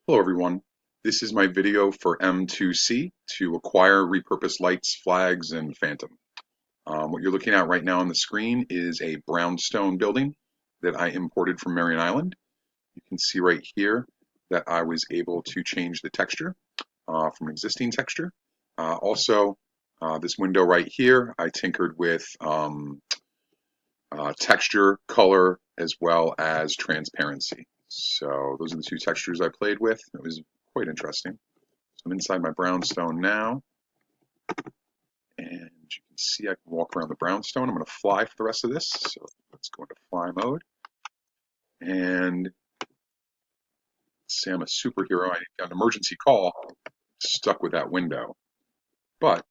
Hello everyone. This is my video for M2C to acquire repurposed lights, flags, and phantom. What you're looking at right now on the screen is a brownstone building that I imported from Marion Island. You can see right here that I was able to change the texture from existing texture. This window right here, I tinkered with texture, color, as well as transparency. So those are the two textures I played with. It was quite interesting. So I'm inside my brownstone now, and you can see I can walk around the brownstone. I'm going to fly for the rest of this, so let's go into fly mode. And say I'm a superhero. I got an emergency call, stuck with that window. But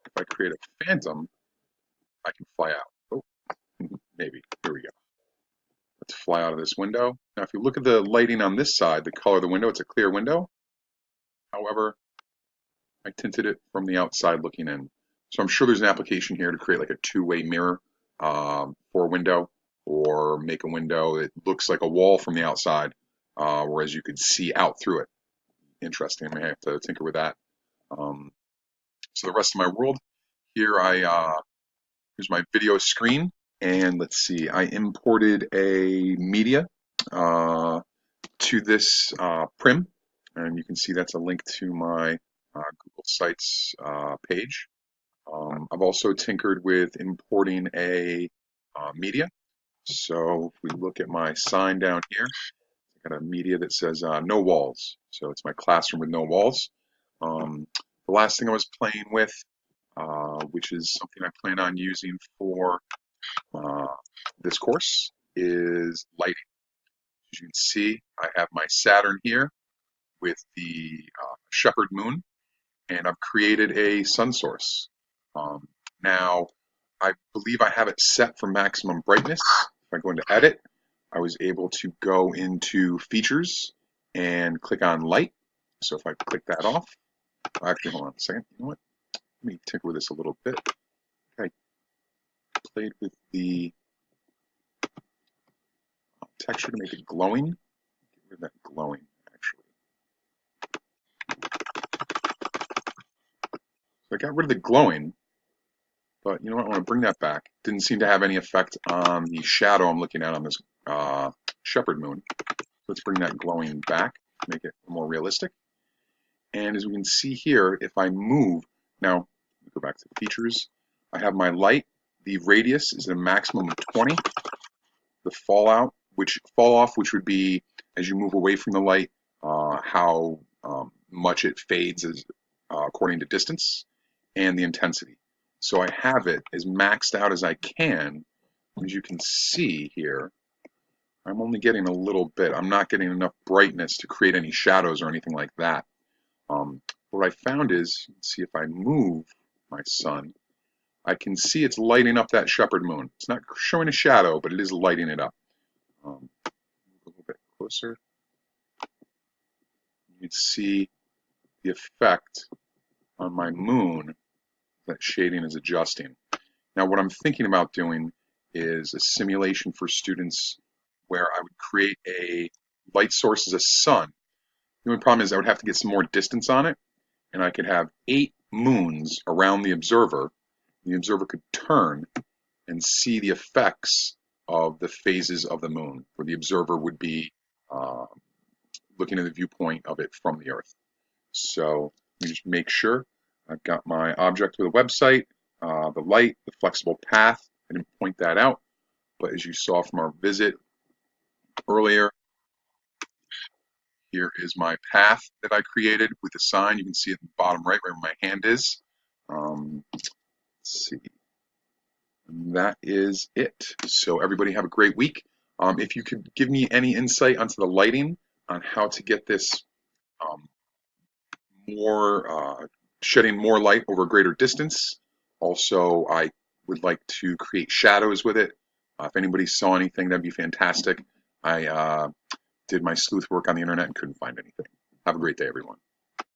if I create a phantom, I can fly out. Oh, maybe. Here we go. Let's fly out of this window. Now, if you look at the lighting on this side, the color of the window, it's a clear window. However, I tinted it from the outside looking in. So I'm sure there's an application here to create like a two-way mirror for a window, or make a window that looks like a wall from the outside, whereas you could see out through it. Interesting. I may have to tinker with that. Um, so the rest of my world here, here's my video screen, and let's see. I imported a media to this Prim, and you can see that's a link to my Google Sites page. I've also tinkered with importing a media. So if we look at my sign down here, I got a media that says no walls. So it's my classroom with no walls. The last thing I was playing with, which is something I plan on using for uh, this course, is lighting. As you can see, I have my Saturn here with the Shepherd moon, and I've created a sun source. Now, I believe I have it set for maximum brightness. If I go into edit, I was able to go into features and click on light. So if I click that off, actually, hold on a second. You know what? Let me tinker with this a little bit. I played with the texture to make it glowing. Get rid of that glowing, actually. So I got rid of the glowing, but you know what? I want to bring that back. Didn't seem to have any effect on the shadow I'm looking at on this Shepherd moon. Let's bring that glowing back, make it more realistic. And as we can see here, if I move, now go back to features, I have my light. The radius is a maximum of 20. The fallout, fall off, which would be as you move away from the light, how much it fades as, according to distance, and the intensity. So I have it as maxed out as I can. As you can see here, I'm only getting a little bit. I'm not getting enough brightness to create any shadows or anything like that. What I found is, see if I move my sun, I can see it's lighting up that Shepherd moon. It's not showing a shadow, but it is lighting it up. A little bit closer. You can see the effect on my moon that shading is adjusting. Now what I'm thinking about doing is a simulation for students where I would create a light source as a sun. The only problem is I would have to get some more distance on it, and I could have 8 moons around the observer. The observer could turn and see the effects of the phases of the moon, where the observer would be looking at the viewpoint of it from the Earth. So let me just make sure I've got my object with a website, the light, the flexible path. I didn't point that out, but as you saw from our visit earlier, here is my path that I created with the sign. You can see it in the bottom right where my hand is. Let's see. And that is it. So everybody have a great week. If you could give me any insight onto the lighting on how to get this um, shedding more light over a greater distance. Also, I would like to create shadows with it. If anybody saw anything, that'd be fantastic. I did my sleuth work on the internet and couldn't find anything. Have a great day, everyone.